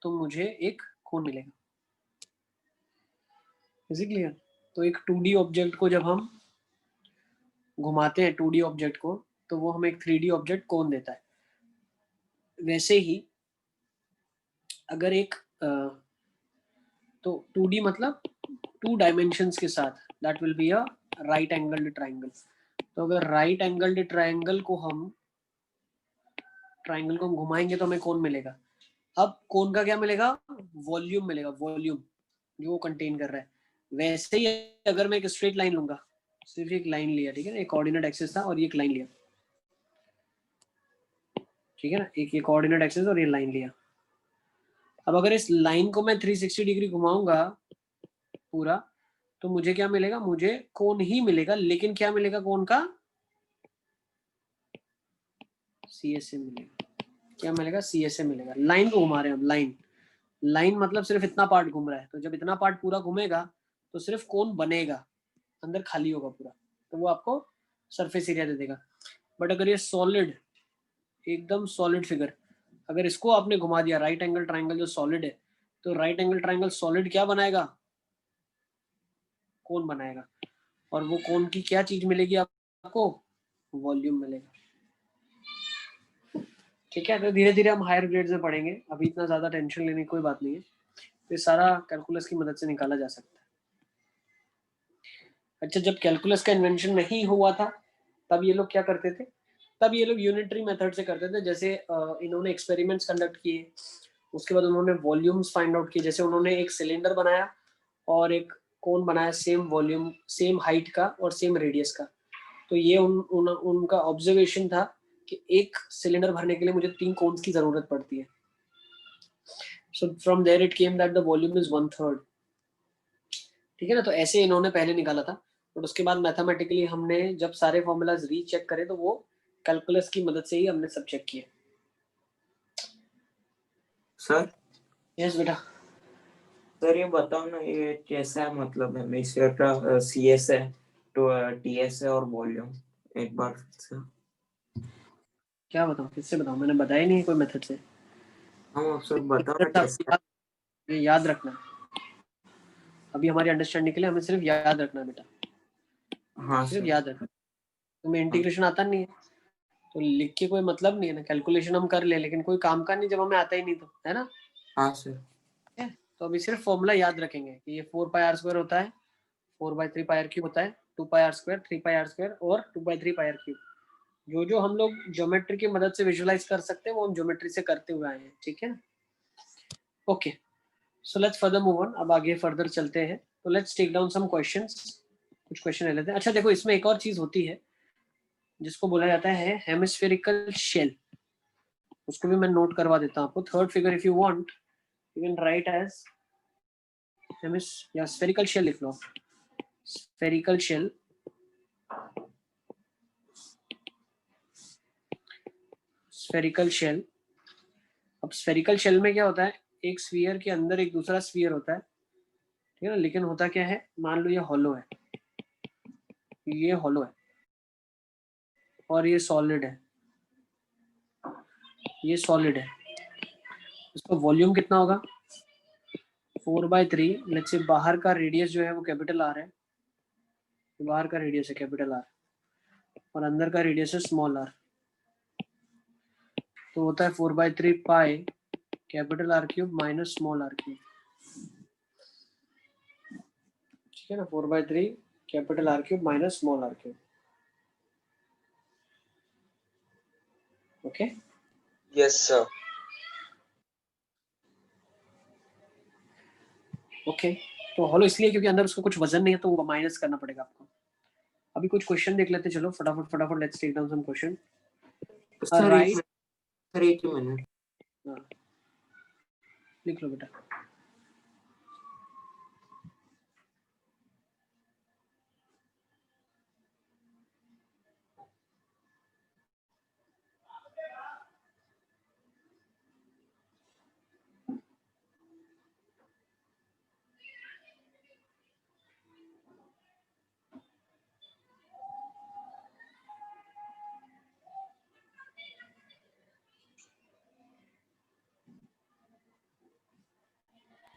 तो मुझे एक कोण मिलेगा। Is it clear? तो एक 2D ऑब्जेक्ट को जब हम घुमाते हैं 2D ऑब्जेक्ट को, तो वो हमें एक 3D ऑब्जेक्ट कोण देता है। वैसे ही अगर एक तो 2D मतलब 2 डायमेंशंस के साथ, that will be a right angled triangle. तो अगर राइट एंगल्ड ट्राइंगल को हम घुमाएंगे तो हमें कोण मिलेगा। अब कोण का क्या मिलेगा? वॉल्यूम मिलेगा, वॉल्यूम जो वो कंटेन कर रहा है। वैसे ही अगर मैं एक स्ट्रेट लाइन लूंगा, सिर्फ एक लाइन लिया, ठीक है ना, एक कोऑर्डिनेट एक्सिस था और ये एक लाइन लिया, ठीक है ना, एक ये कोऑर्डिनेट एक्सिस और ये लाइन लिया। अब अगर इस लाइन को मैं 360 डिग्री घुमाऊंगा पूरा, तो मुझे क्या मिलेगा? मुझे कोण ही मिलेगा, लेकिन क्या मिलेगा कोण का? CSA मिलेगा। क्या मिलेगा? CSA मिलेगा। लाइन को घुमा रहे हैं हम, लाइन मतलब सिर्फ इतना पार्ट घूम रहा है, तो जब इतना पार्ट पूरा घूमेगा तो सिर्फ कोण बनेगा, अंदर खाली होगा पूरा, तो वो आपको सरफेस एरिया दे देगा। बट अगर ये सॉलिड, एकदम सॉलिड फिगर, अगर इसको आपने घुमा दिया, राइट एंगल ट्राइंगल जो सॉलिड है, तो राइट एंगल ट्राइंगल सॉलिड क्या बनाएगा? कोण बनाएगा। और वो कोण की क्या चीज मिलेगी आपको? वॉल्यूम मिलेगा। ठीक है। तो धीरे धीरे हम हायर ग्रेड्स में पढ़ेंगे, अभी इतना ज्यादा टेंशन लेने की कोई बात नहीं है, तो ये सारा कैलकुलस की मदद से निकाला जा सकता है। अच्छा, जब कैलकुलस का इन्वेंशन नहीं हुआ था तब ये लोग क्या करते थे? तब ये लोग यूनिटरी मेथड से करते थे। जैसे इन्होंने एक्सपेरिमेंट्स कंडक्ट किए, उसके बाद उन्होंने वॉल्यूम्स फाइंड आउट किए। जैसे उन्होंने एक सिलेंडर बनाया और एक कोन बनाया, सेम वॉल्यूम, सेम हाइट का और सेम रेडियस का। तो ये उनका ऑब्जर्वेशन था कि एक सिलेंडर भरने के लिए मुझे 3 कोन्स की जरूरत पड़ती है। So from there it came that the volume is 1/3। ठीक है ना? तो ऐसे इन्होंने पहले निकाला था, बट उसके बाद मैथमेटिकली हमने जब सारे फॉर्मूलाज रीचेक करे तो वो कैलकुलस की मदद से ही हमने सब चेक किए। सर यस बेटा। सर ये बताओ ना, ये कैसा मतलब है मेजर का CSA तो TSA और वॉल्यूम, एक बार फिर से। क्या बताऊं, किससे बताऊं? मैंने बताया नहीं कोई मेथड से। हाँ सर बताओ ना कैसा। ये याद रखना, अभी हमारी अंडरस्टैंडिंग के लिए हमें सिर्फ याद रखना बेटा, हाँ सिर्फ सर। याद रखना। तुम्हें इंटीग्रेशन आता नहीं है तो लिख के कोई मतलब नहीं है ना, कैलकुलेशन हम कर ले लेकिन कोई काम का नहीं जब हमें आता ही नहीं, तो है ना। हाँ सर। तो अभी सिर्फ फॉर्मूला याद रखेंगे कि ये 4πr² होता है, 4/3 πr³ होता है, 2πr², 3πr² और 2/3 πr³। जो जो हम लोग ज्योमेट्री की मदद से विजुअलाइज कर सकते हैं वो हम ज्योमेट्री से करते हुए आए हैं। ठीक है ना? Okay, so let's further move on. अब आगे फर्दर चलते हैं, तो let's take down some questions. कुछ क्वेश्चन ले लेते हैं। अच्छा देखो, इसमें एक और चीज होती है जिसको बोला जाता है हेमिस्फेरिकल शेल। उसको भी मैं नोट करवा देता हूँ आपको। Third figure if you want you can write as hemis या स्फेरिकल शेल लिख लो। Spherical shell, spherical shell. अब स्फेरिकल शेल में क्या होता है? एक स्फीयर के अंदर एक दूसरा स्फीयर होता है, ठीक है ना, लेकिन होता क्या है, मान लो ये हॉलो है, ये हॉलो है और ये सॉलिड है, ये सॉलिड है, इसका वॉल्यूम कितना होगा 4/3। लेट्स से बाहर का रेडियस जो है वो कैपिटल आर है, बाहर का रेडियस है कैपिटल आर और अंदर का रेडियस है स्मॉल आर, तो होता है 4/3 pi capital R cube minus small R cube. ठीक है ना, 4/3 capital R cube minus small R cube. Okay, yes sir. Okay, तो हॉलो इसलिए क्योंकि अंदर उसका कुछ वजन नहीं है, तो वो माइनस करना पड़ेगा आपको। अभी कुछ क्वेश्चन देख लेते, चलो फटाफट फटाफट, let's take down some question. Sir right, एक मिनट लिख लो बेटा।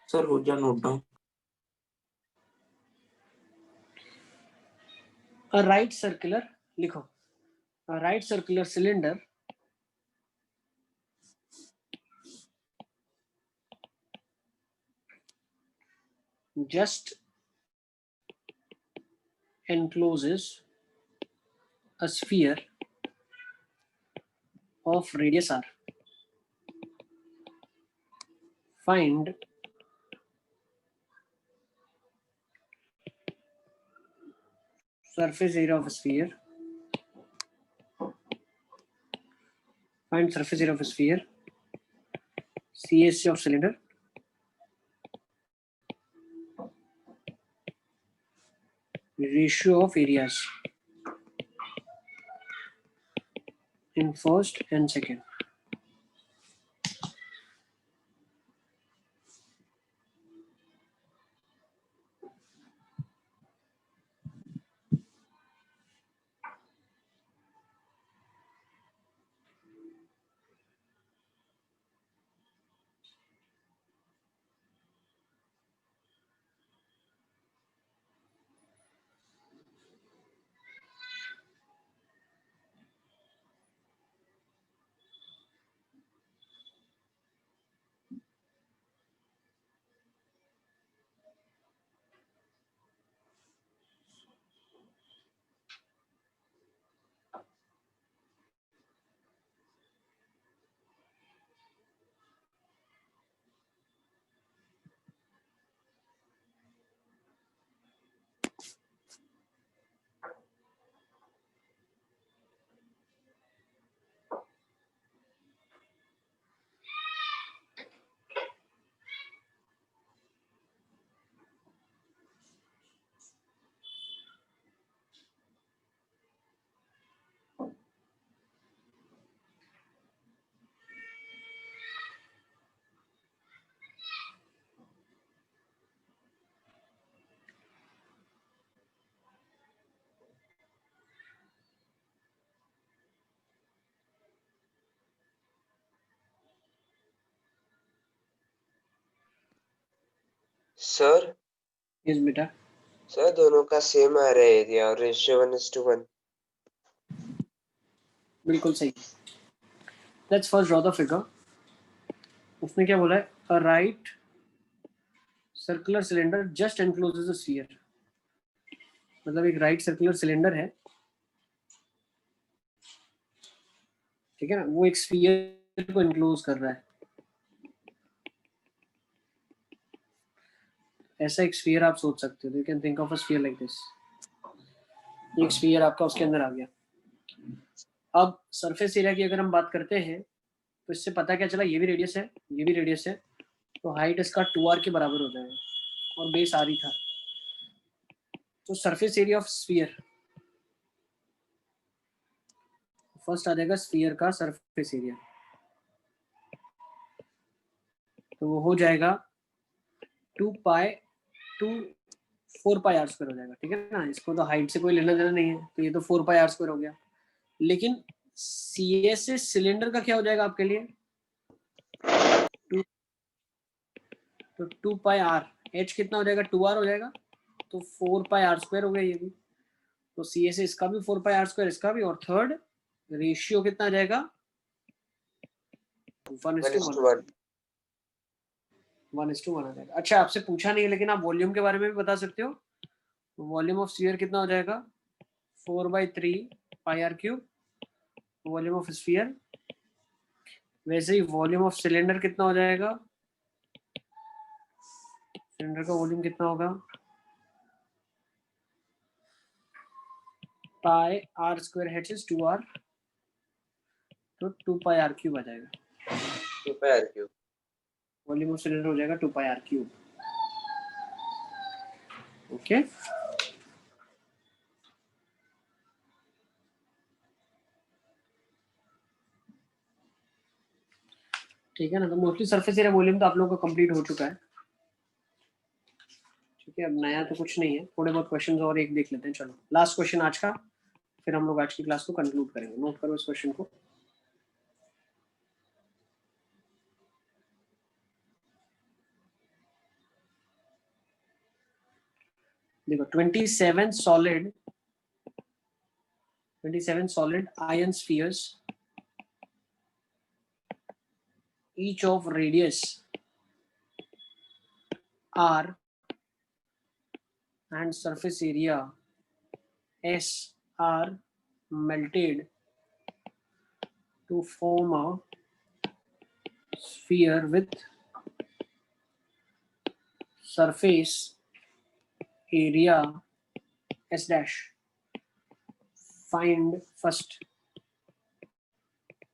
सर हो जा note down. A right circular, लिखो, a right circular cylinder just encloses a sphere of radius r. Find surface area of a sphere. Find surface area of a sphere. CSC of cylinder. Ratio of areas in first and second. Sir Yes, बेटा। Sir दोनों का same आ रहा है area और ratio 1:1। बिल्कुल सही। Let's first draw the figure. उसने क्या बोला है? A right circular cylinder just encloses a sphere. मतलब एक राइट सर्कुलर सिलेंडर है, ठीक है ना, वो एक स्फीयर को एनक्लोज कर रहा है। ऐसा एक स्फीयर आप सोच सकते हो, you can think of a sphere like this. एक स्फीयर आपका उसके अंदर आ गया। अब सरफेस एरिया की अगर हम बात करते हैं तो इससे पता क्या चला, ये भी रेडियस है, ये भी रेडियस है, तो हाइट इसका 2r के बराबर हो जाएगा और बेस r ही था। तो surface area of sphere, first आ जाएगा स्फीयर का सरफेस एरिया, तो वो हो जाएगा 2 पाई 2 4 पाई आर स्क्वायर हो जाएगा, ठीक है ना। इसको तो हाइट से कोई लेना देना नहीं है, तो ये तो 4 पाई आर स्क्वायर हो गया। लेकिन सी एस सिलेंडर का क्या हो जाएगा आपके लिए, तो 2 पाई आर, एच कितना हो जाएगा, 2 आर हो जाएगा, तो 4 पाई आर स्क्वायर हो गया ये भी। तो सी एस इसका भी 4 पाई आर स्क्वायर, इसका भी, और थर्ड रेशियो कितना आ जाएगा, 1:1 आ जाएगा। अच्छा आपसे पूछा नहीं है, लेकिन आप वॉल्यूम के बारे में भी बता सकते हो। वॉल्यूम ऑफ स्फीयर कितना हो जाएगा, 4/3 pi R cube, volume of sphere. वैसे ही वॉल्यूम ऑफ सिलेंडर कितना हो जाएगा, सिलेंडर का वॉल्यूम कितना होगा, pi R square H is 2r, तो 2 पाई आर क्यूब आ जाएगा। 2 pi R cube. Volume of cylinder हो जाएगा 2 पाई आर क्यूब। ओके, ठीक है ना। तो मोस्टली सरफेस एरिया वॉल्यूम तो आप लोगों का कंप्लीट हो चुका है, ठीक है। अब नया तो कुछ नहीं है, थोड़े बहुत क्वेश्चंस और एक देख लेते हैं। चलो लास्ट क्वेश्चन आज का, फिर हम लोग आज की क्लास को कंक्लूड करेंगे। नोट करो इस क्वेश्चन को। देखो 27 solid iron spheres, each of radius r and surface area s are melted to form a sphere with surface area s dash. Find first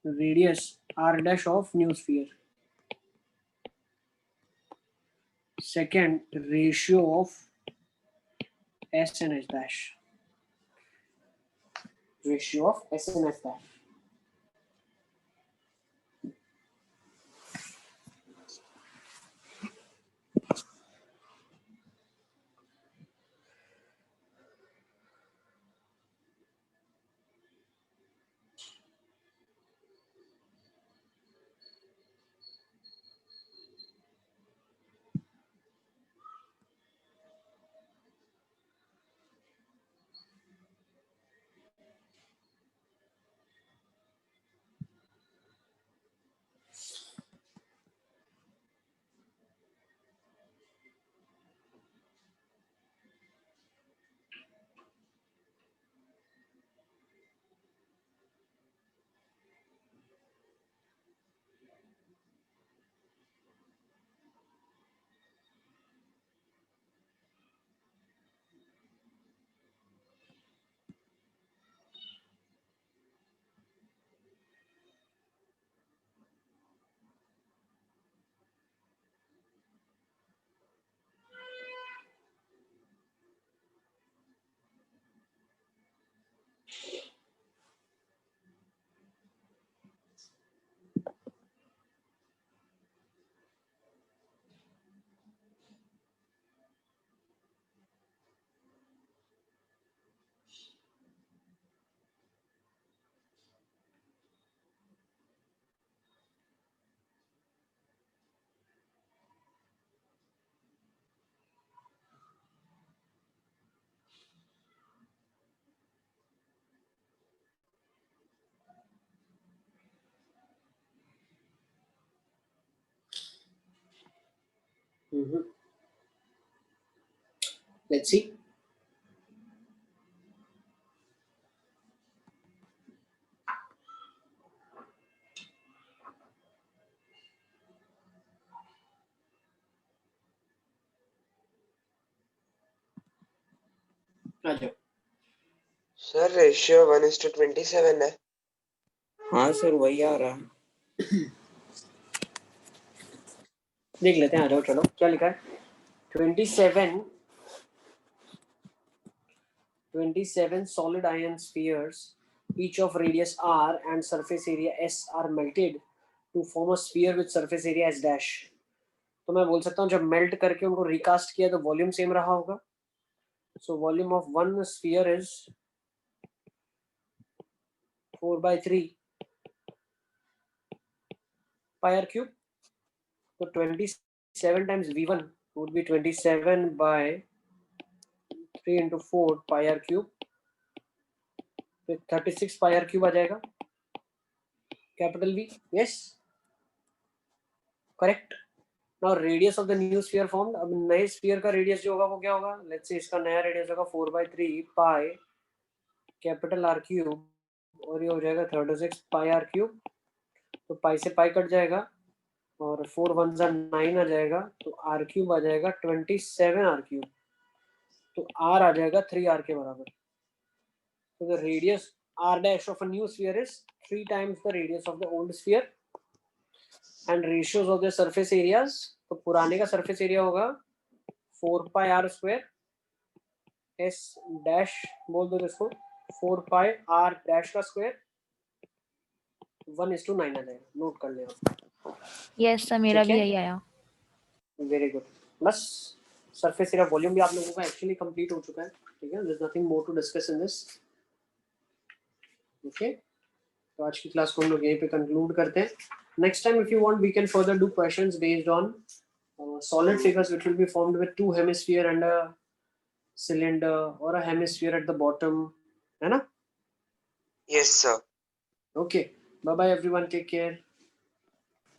radius r dash of new sphere, second ratio of s and s dash, ratio of s and s dash. Let's see. Sir ratio 1:27 है। हाँ sir वही आ रहा है। देख लेते हैं, आ जाओ। चलो क्या लिखा है, 27 solid iron spheres, each of radius r and surface area s are melted to form a sphere with surface area s dash. तो मैं बोल सकता हूँ जब मेल्ट करके उनको रिकास्ट किया तो वॉल्यूम सेम रहा होगा, So volume of one sphere is 4/3 pi r cube. So 27 times V1 would be 27 by 3 into 4 pi r cube. फिर 36 pi r cube आ जाएगा. Capital V. Yes. Correct. Now radius of the new sphere formed. अब नए sphere का radius जो होगा वो क्या होगा? Let's say इसका नया radius होगा 4/3 pi capital R cube और ये हो जाएगा 36 pi R cube. तो pi से pi कट जाएगा और 4 1s are 9 आ जाएगा तो R cube आ जाएगा 27 R cube. तो R आ जाएगा 3 R के बराबर. So the radius R dash of a new sphere is 3 times the radius of the old sphere. And ratios of the surface areas. तो पुराने का surface area होगा 4 pi R square S dash बोल दो इसको 4 pi R dash का square 1:9 आ जाएगा. Note कर लेना. यस सर मेरा ठीक भी है? यही आया. Very good. बस सरफेस एरिया वॉल्यूम भी आप लोगों का एक्चुअली कंप्लीट हो चुका है. ठीक है, there is nothing more to discuss in this. Okay, तो आज की क्लास को हम लोग यहीं पे कंक्लूड करते हैं. Next time if you want we can further do questions based on solid figures which will be formed with two hemisphere and a cylinder or a hemisphere at the bottom, है ना? Yes, sir. Okay, bye bye everyone, take care.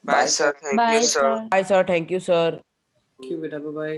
Bye, sir. Thank Bye you, sir. sir. Bye, sir. Thank you, sir. Thank you beta, bye bye.